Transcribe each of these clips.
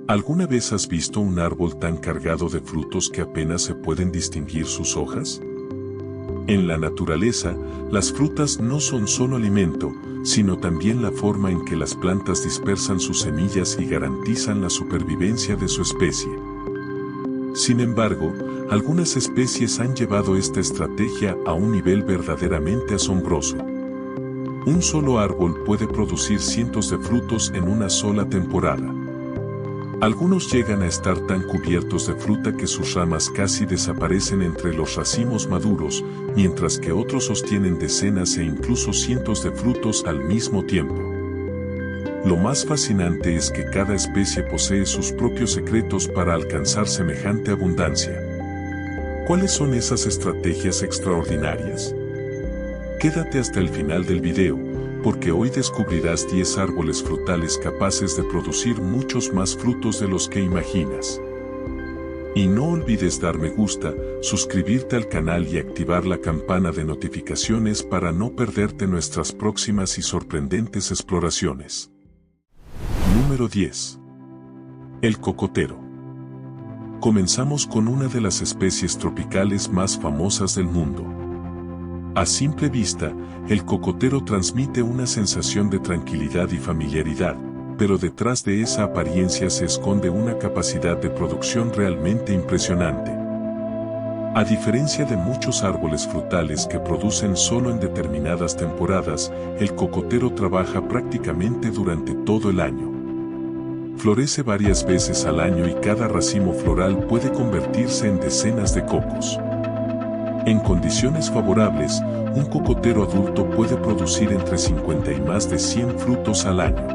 ¿Alguna vez has visto un árbol tan cargado de frutos que apenas se pueden distinguir sus hojas? En la naturaleza, las frutas no son solo alimento, sino también la forma en que las plantas dispersan sus semillas y garantizan la supervivencia de su especie. Sin embargo, algunas especies han llevado esta estrategia a un nivel verdaderamente asombroso. Un solo árbol puede producir cientos de frutos en una sola temporada. Algunos llegan a estar tan cubiertos de fruta que sus ramas casi desaparecen entre los racimos maduros, mientras que otros sostienen decenas e incluso cientos de frutos al mismo tiempo. Lo más fascinante es que cada especie posee sus propios secretos para alcanzar semejante abundancia. ¿Cuáles son esas estrategias extraordinarias? Quédate hasta el final del video, porque hoy descubrirás 10 árboles frutales capaces de producir muchos más frutos de los que imaginas. Y no olvides dar me gusta, suscribirte al canal y activar la campana de notificaciones para no perderte nuestras próximas y sorprendentes exploraciones. Número 10. El cocotero. Comenzamos con una de las especies tropicales más famosas del mundo. A simple vista, el cocotero transmite una sensación de tranquilidad y familiaridad, pero detrás de esa apariencia se esconde una capacidad de producción realmente impresionante. A diferencia de muchos árboles frutales que producen solo en determinadas temporadas, el cocotero trabaja prácticamente durante todo el año. Florece varias veces al año y cada racimo floral puede convertirse en decenas de cocos. En condiciones favorables, un cocotero adulto puede producir entre 50 y más de 100 frutos al año.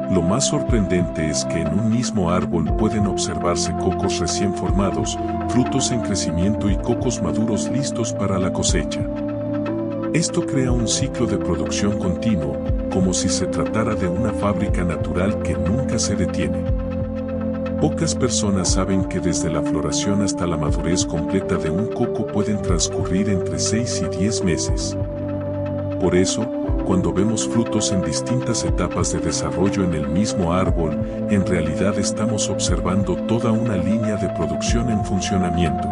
Lo más sorprendente es que en un mismo árbol pueden observarse cocos recién formados, frutos en crecimiento y cocos maduros listos para la cosecha. Esto crea un ciclo de producción continuo, como si se tratara de una fábrica natural que nunca se detiene. Pocas personas saben que desde la floración hasta la madurez completa de un coco pueden transcurrir entre 6 y 10 meses. Por eso, cuando vemos frutos en distintas etapas de desarrollo en el mismo árbol, en realidad estamos observando toda una línea de producción en funcionamiento.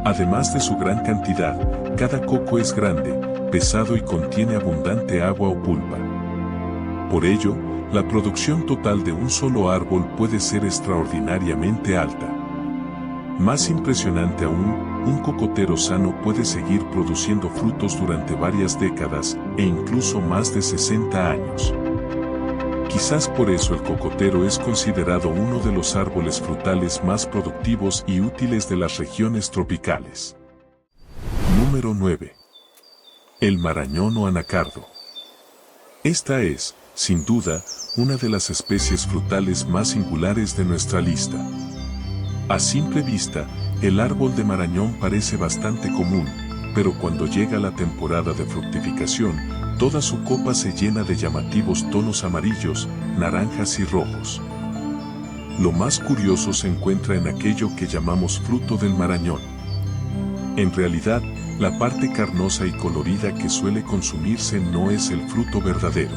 Además de su gran cantidad, cada coco es grande, pesado y contiene abundante agua o pulpa. Por ello, la producción total de un solo árbol puede ser extraordinariamente alta. Más impresionante aún, un cocotero sano puede seguir produciendo frutos durante varias décadas e incluso más de 60 años. Quizás por eso el cocotero es considerado uno de los árboles frutales más productivos y útiles de las regiones tropicales. Número 9. El marañón o anacardo. Esta es, sin duda, una de las especies frutales más singulares de nuestra lista. A simple vista, el árbol de marañón parece bastante común, pero cuando llega la temporada de fructificación, toda su copa se llena de llamativos tonos amarillos, naranjas y rojos. Lo más curioso se encuentra en aquello que llamamos fruto del marañón. En realidad, la parte carnosa y colorida que suele consumirse no es el fruto verdadero.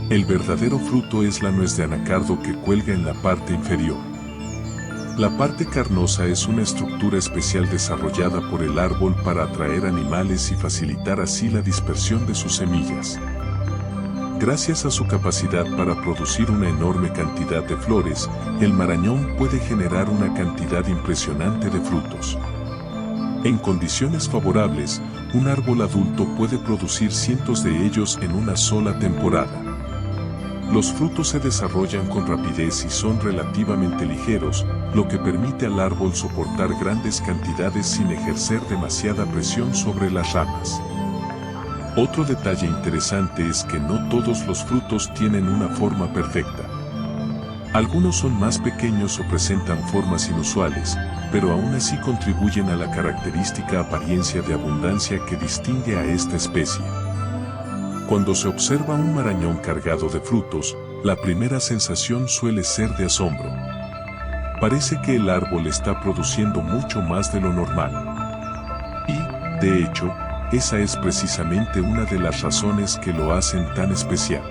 El verdadero fruto es la nuez de anacardo que cuelga en la parte inferior. La parte carnosa es una estructura especial desarrollada por el árbol para atraer animales y facilitar así la dispersión de sus semillas. Gracias a su capacidad para producir una enorme cantidad de flores, el marañón puede generar una cantidad impresionante de frutos. En condiciones favorables, un árbol adulto puede producir cientos de ellos en una sola temporada. Los frutos se desarrollan con rapidez y son relativamente ligeros, lo que permite al árbol soportar grandes cantidades sin ejercer demasiada presión sobre las ramas. Otro detalle interesante es que no todos los frutos tienen una forma perfecta. Algunos son más pequeños o presentan formas inusuales, pero aún así contribuyen a la característica apariencia de abundancia que distingue a esta especie. Cuando se observa un marañón cargado de frutos, la primera sensación suele ser de asombro. Parece que el árbol está produciendo mucho más de lo normal. Y, de hecho, esa es precisamente una de las razones que lo hacen tan especial.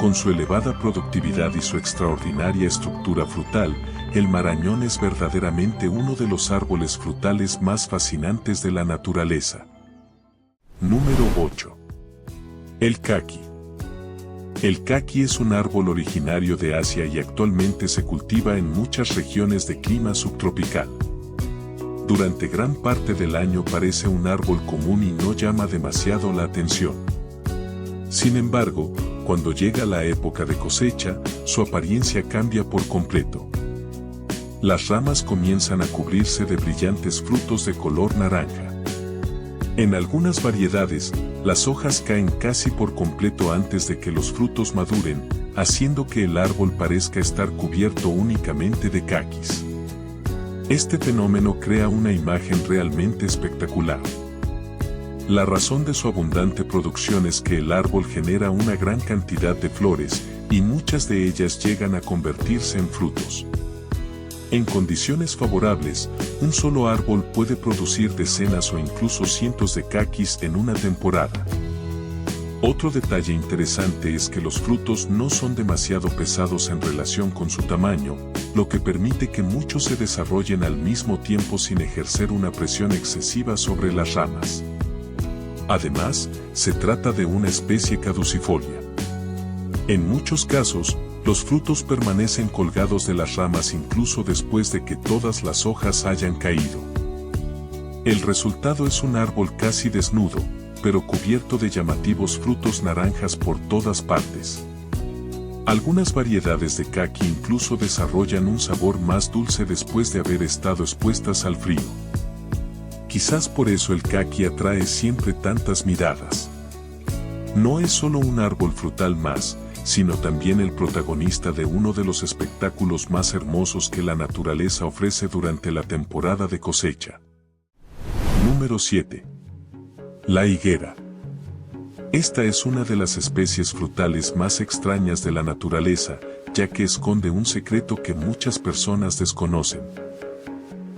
Con su elevada productividad y su extraordinaria estructura frutal, el marañón es verdaderamente uno de los árboles frutales más fascinantes de la naturaleza. Número 8. El caqui. El caqui es un árbol originario de Asia y actualmente se cultiva en muchas regiones de clima subtropical. Durante gran parte del año parece un árbol común y no llama demasiado la atención. Sin embargo, cuando llega la época de cosecha, su apariencia cambia por completo. Las ramas comienzan a cubrirse de brillantes frutos de color naranja. En algunas variedades, las hojas caen casi por completo antes de que los frutos maduren, haciendo que el árbol parezca estar cubierto únicamente de caquis. Este fenómeno crea una imagen realmente espectacular. La razón de su abundante producción es que el árbol genera una gran cantidad de flores, y muchas de ellas llegan a convertirse en frutos. En condiciones favorables, un solo árbol puede producir decenas o incluso cientos de caquis en una temporada. Otro detalle interesante es que los frutos no son demasiado pesados en relación con su tamaño, lo que permite que muchos se desarrollen al mismo tiempo sin ejercer una presión excesiva sobre las ramas. Además, se trata de una especie caducifolia. En muchos casos, los frutos permanecen colgados de las ramas incluso después de que todas las hojas hayan caído. El resultado es un árbol casi desnudo, pero cubierto de llamativos frutos naranjas por todas partes. Algunas variedades de caqui incluso desarrollan un sabor más dulce después de haber estado expuestas al frío. Quizás por eso el caqui atrae siempre tantas miradas. No es solo un árbol frutal más, sino también el protagonista de uno de los espectáculos más hermosos que la naturaleza ofrece durante la temporada de cosecha. Número 7. La higuera. Esta es una de las especies frutales más extrañas de la naturaleza, ya que esconde un secreto que muchas personas desconocen.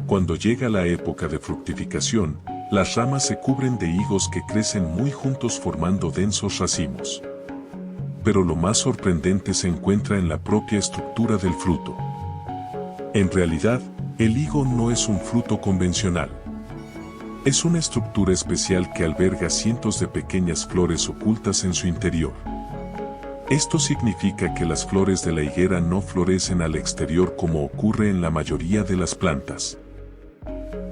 Cuando llega la época de fructificación, las ramas se cubren de higos que crecen muy juntos formando densos racimos. Pero lo más sorprendente se encuentra en la propia estructura del fruto. En realidad, el higo no es un fruto convencional. Es una estructura especial que alberga cientos de pequeñas flores ocultas en su interior. Esto significa que las flores de la higuera no florecen al exterior como ocurre en la mayoría de las plantas.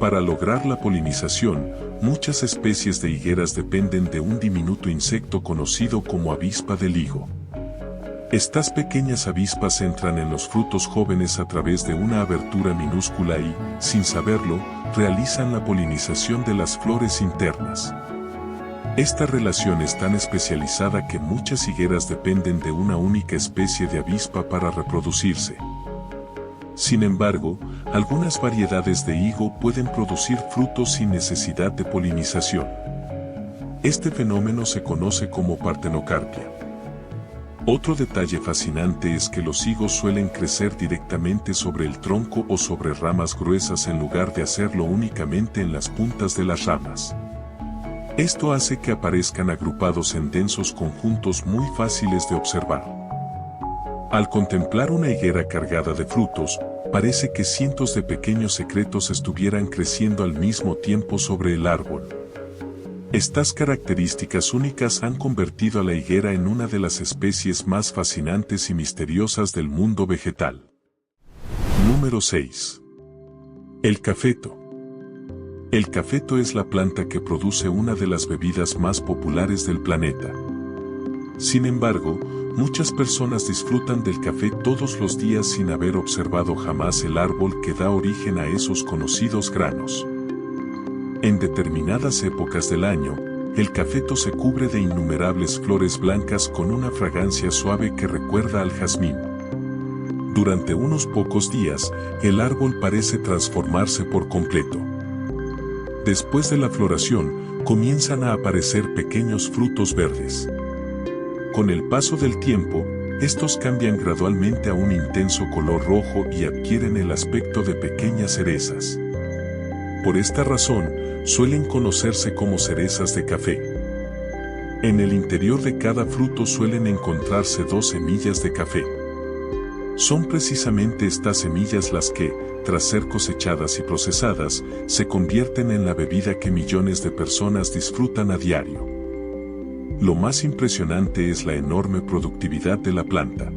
Para lograr la polinización, muchas especies de higueras dependen de un diminuto insecto conocido como avispa del higo. Estas pequeñas avispas entran en los frutos jóvenes a través de una abertura minúscula y, sin saberlo, realizan la polinización de las flores internas. Esta relación es tan especializada que muchas higueras dependen de una única especie de avispa para reproducirse. Sin embargo, algunas variedades de higo pueden producir frutos sin necesidad de polinización. Este fenómeno se conoce como partenocarpia. Otro detalle fascinante es que los higos suelen crecer directamente sobre el tronco o sobre ramas gruesas en lugar de hacerlo únicamente en las puntas de las ramas. Esto hace que aparezcan agrupados en densos conjuntos muy fáciles de observar. Al contemplar una higuera cargada de frutos, parece que cientos de pequeños secretos estuvieran creciendo al mismo tiempo sobre el árbol. Estas características únicas han convertido a la higuera en una de las especies más fascinantes y misteriosas del mundo vegetal. Número 6. El cafeto. El cafeto es la planta que produce una de las bebidas más populares del planeta. Sin embargo, muchas personas disfrutan del café todos los días sin haber observado jamás el árbol que da origen a esos conocidos granos. En determinadas épocas del año, el cafeto se cubre de innumerables flores blancas con una fragancia suave que recuerda al jazmín. Durante unos pocos días, el árbol parece transformarse por completo. Después de la floración, comienzan a aparecer pequeños frutos verdes. Con el paso del tiempo, estos cambian gradualmente a un intenso color rojo y adquieren el aspecto de pequeñas cerezas. Por esta razón, suelen conocerse como cerezas de café. En el interior de cada fruto suelen encontrarse 2 semillas de café. Son precisamente estas semillas las que, tras ser cosechadas y procesadas, se convierten en la bebida que millones de personas disfrutan a diario. Lo más impresionante es la enorme productividad de la planta.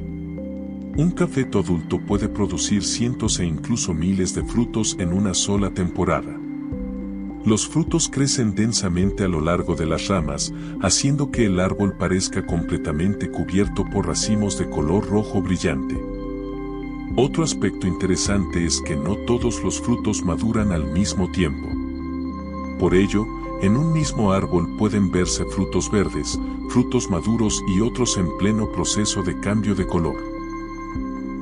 Un cafeto adulto puede producir cientos e incluso miles de frutos en una sola temporada. Los frutos crecen densamente a lo largo de las ramas, haciendo que el árbol parezca completamente cubierto por racimos de color rojo brillante. Otro aspecto interesante es que no todos los frutos maduran al mismo tiempo. Por ello, en un mismo árbol pueden verse frutos verdes, frutos maduros y otros en pleno proceso de cambio de color.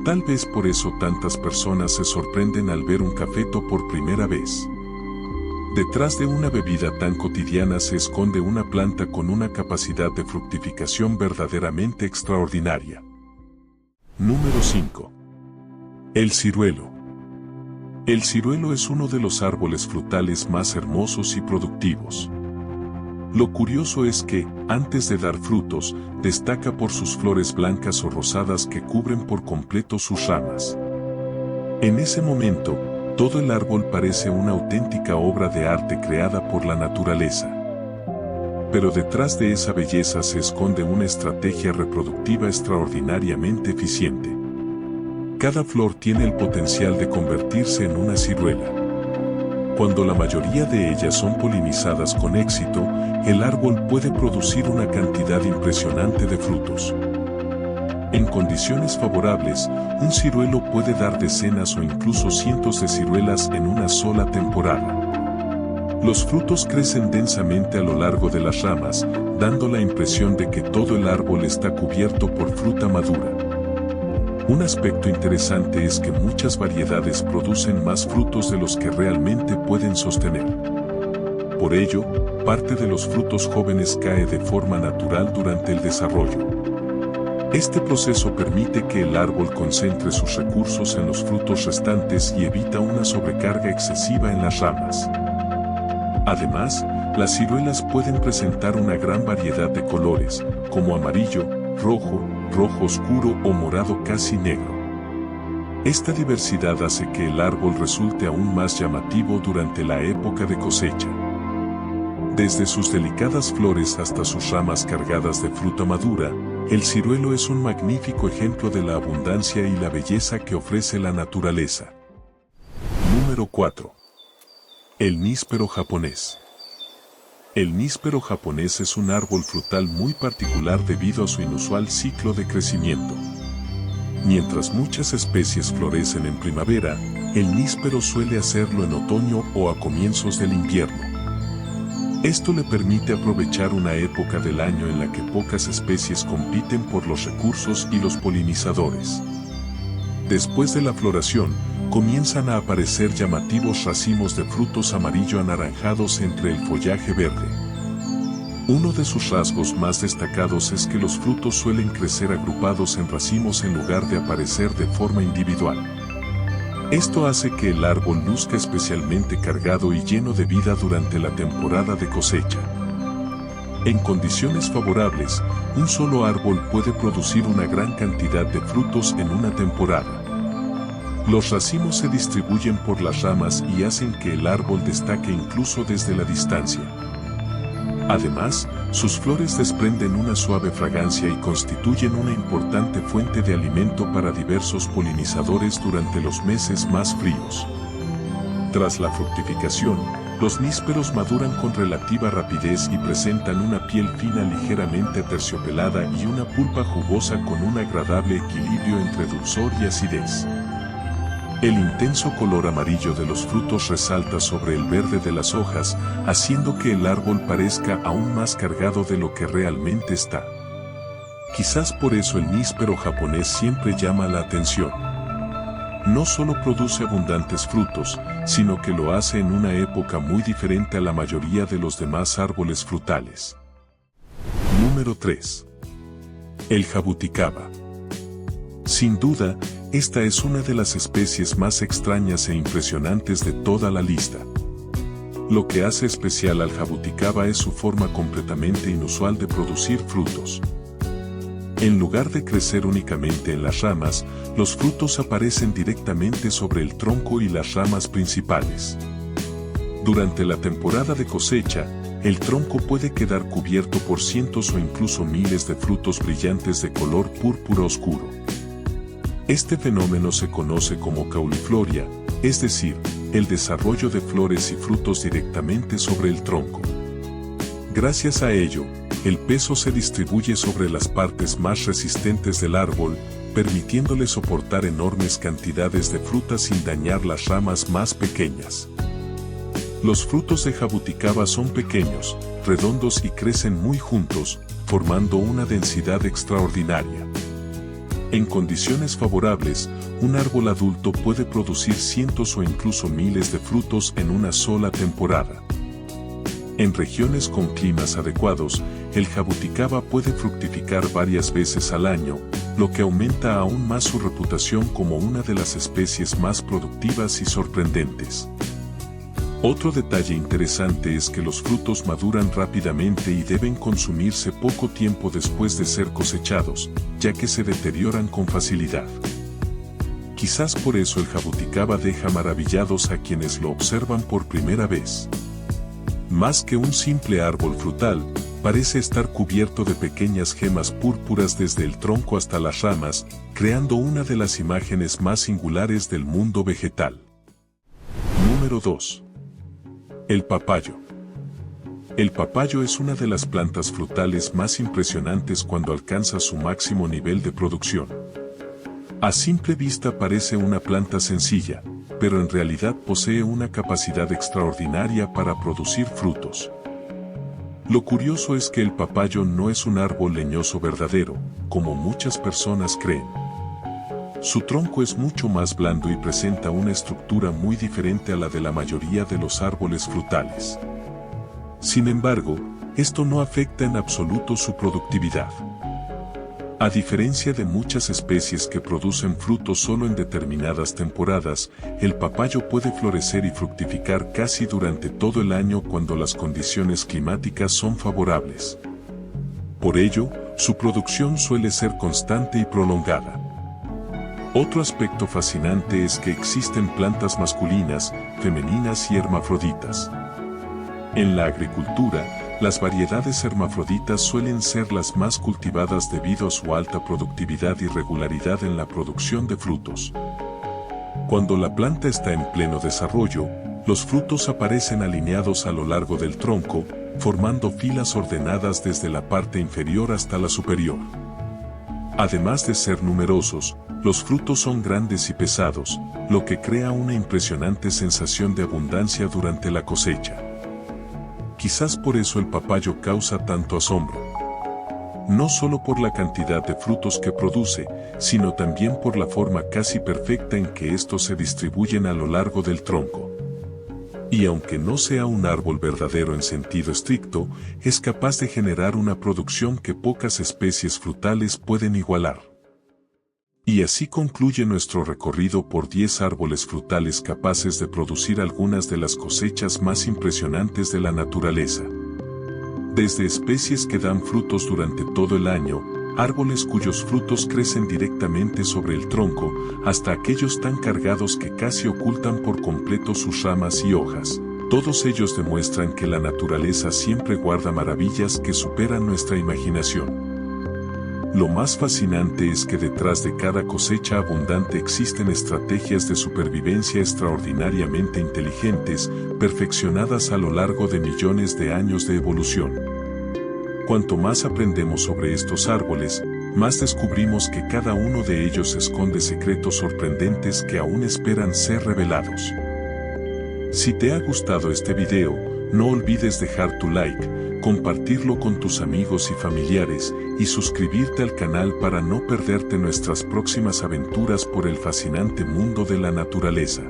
Tal vez por eso tantas personas se sorprenden al ver un cafeto por primera vez. Detrás de una bebida tan cotidiana se esconde una planta con una capacidad de fructificación verdaderamente extraordinaria. Número 5. El ciruelo. El ciruelo es uno de los árboles frutales más hermosos y productivos. Lo curioso es que, antes de dar frutos, destaca por sus flores blancas o rosadas que cubren por completo sus ramas. En ese momento, todo el árbol parece una auténtica obra de arte creada por la naturaleza. Pero detrás de esa belleza se esconde una estrategia reproductiva extraordinariamente eficiente. Cada flor tiene el potencial de convertirse en una ciruela. Cuando la mayoría de ellas son polinizadas con éxito, el árbol puede producir una cantidad impresionante de frutos. En condiciones favorables, un ciruelo puede dar decenas o incluso cientos de ciruelas en una sola temporada. Los frutos crecen densamente a lo largo de las ramas, dando la impresión de que todo el árbol está cubierto por fruta madura. Un aspecto interesante es que muchas variedades producen más frutos de los que realmente pueden sostener. Por ello, parte de los frutos jóvenes cae de forma natural durante el desarrollo. Este proceso permite que el árbol concentre sus recursos en los frutos restantes y evita una sobrecarga excesiva en las ramas. Además, las ciruelas pueden presentar una gran variedad de colores, como amarillo, rojo, rojo oscuro o morado casi negro. Esta diversidad hace que el árbol resulte aún más llamativo durante la época de cosecha. Desde sus delicadas flores hasta sus ramas cargadas de fruta madura, el ciruelo es un magnífico ejemplo de la abundancia y la belleza que ofrece la naturaleza. Número 4. El níspero japonés. El níspero japonés es un árbol frutal muy particular debido a su inusual ciclo de crecimiento. Mientras muchas especies florecen en primavera, el níspero suele hacerlo en otoño o a comienzos del invierno. Esto le permite aprovechar una época del año en la que pocas especies compiten por los recursos y los polinizadores. Después de la floración, comienzan a aparecer llamativos racimos de frutos amarillo-anaranjados entre el follaje verde. Uno de sus rasgos más destacados es que los frutos suelen crecer agrupados en racimos en lugar de aparecer de forma individual. Esto hace que el árbol luzca especialmente cargado y lleno de vida durante la temporada de cosecha. En condiciones favorables, un solo árbol puede producir una gran cantidad de frutos en una temporada. Los racimos se distribuyen por las ramas y hacen que el árbol destaque incluso desde la distancia. Además, sus flores desprenden una suave fragancia y constituyen una importante fuente de alimento para diversos polinizadores durante los meses más fríos. Tras la fructificación, los nísperos maduran con relativa rapidez y presentan una piel fina ligeramente aterciopelada y una pulpa jugosa con un agradable equilibrio entre dulzor y acidez. El intenso color amarillo de los frutos resalta sobre el verde de las hojas, haciendo que el árbol parezca aún más cargado de lo que realmente está. Quizás por eso el níspero japonés siempre llama la atención. No solo produce abundantes frutos, sino que lo hace en una época muy diferente a la mayoría de los demás árboles frutales. Número 3. El jabuticaba. Sin duda, esta es una de las especies más extrañas e impresionantes de toda la lista. Lo que hace especial al jabuticaba es su forma completamente inusual de producir frutos. En lugar de crecer únicamente en las ramas, los frutos aparecen directamente sobre el tronco y las ramas principales. Durante la temporada de cosecha, el tronco puede quedar cubierto por cientos o incluso miles de frutos brillantes de color púrpura oscuro. Este fenómeno se conoce como caulifloria, es decir, el desarrollo de flores y frutos directamente sobre el tronco. Gracias a ello, el peso se distribuye sobre las partes más resistentes del árbol, permitiéndole soportar enormes cantidades de fruta sin dañar las ramas más pequeñas. Los frutos de jabuticaba son pequeños, redondos y crecen muy juntos, formando una densidad extraordinaria. En condiciones favorables, un árbol adulto puede producir cientos o incluso miles de frutos en una sola temporada. En regiones con climas adecuados, el jabuticaba puede fructificar varias veces al año, lo que aumenta aún más su reputación como una de las especies más productivas y sorprendentes. Otro detalle interesante es que los frutos maduran rápidamente y deben consumirse poco tiempo después de ser cosechados, ya que se deterioran con facilidad. Quizás por eso el jabuticaba deja maravillados a quienes lo observan por primera vez. Más que un simple árbol frutal, parece estar cubierto de pequeñas gemas púrpuras desde el tronco hasta las ramas, creando una de las imágenes más singulares del mundo vegetal. Número 2. El papayo. El papayo es una de las plantas frutales más impresionantes cuando alcanza su máximo nivel de producción. A simple vista parece una planta sencilla, pero en realidad posee una capacidad extraordinaria para producir frutos. Lo curioso es que el papayo no es un árbol leñoso verdadero, como muchas personas creen. Su tronco es mucho más blando y presenta una estructura muy diferente a la de la mayoría de los árboles frutales. Sin embargo, esto no afecta en absoluto su productividad. A diferencia de muchas especies que producen frutos solo en determinadas temporadas, el papayo puede florecer y fructificar casi durante todo el año cuando las condiciones climáticas son favorables. Por ello, su producción suele ser constante y prolongada. Otro aspecto fascinante es que existen plantas masculinas, femeninas y hermafroditas. En la agricultura, las variedades hermafroditas suelen ser las más cultivadas debido a su alta productividad y regularidad en la producción de frutos. Cuando la planta está en pleno desarrollo, los frutos aparecen alineados a lo largo del tronco, formando filas ordenadas desde la parte inferior hasta la superior. Además de ser numerosos, los frutos son grandes y pesados, lo que crea una impresionante sensación de abundancia durante la cosecha. Quizás por eso el papayo causa tanto asombro. No solo por la cantidad de frutos que produce, sino también por la forma casi perfecta en que estos se distribuyen a lo largo del tronco. Y aunque no sea un árbol verdadero en sentido estricto, es capaz de generar una producción que pocas especies frutales pueden igualar. Y así concluye nuestro recorrido por 10 árboles frutales capaces de producir algunas de las cosechas más impresionantes de la naturaleza. Desde especies que dan frutos durante todo el año, árboles cuyos frutos crecen directamente sobre el tronco, hasta aquellos tan cargados que casi ocultan por completo sus ramas y hojas. Todos ellos demuestran que la naturaleza siempre guarda maravillas que superan nuestra imaginación. Lo más fascinante es que detrás de cada cosecha abundante existen estrategias de supervivencia extraordinariamente inteligentes, perfeccionadas a lo largo de millones de años de evolución. Cuanto más aprendemos sobre estos árboles, más descubrimos que cada uno de ellos esconde secretos sorprendentes que aún esperan ser revelados. Si te ha gustado este video, no olvides dejar tu like, compartirlo con tus amigos y familiares, y suscribirte al canal para no perderte nuestras próximas aventuras por el fascinante mundo de la naturaleza.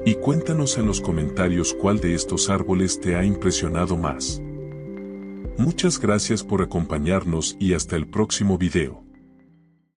Y cuéntanos en los comentarios cuál de estos árboles te ha impresionado más. Muchas gracias por acompañarnos y hasta el próximo video.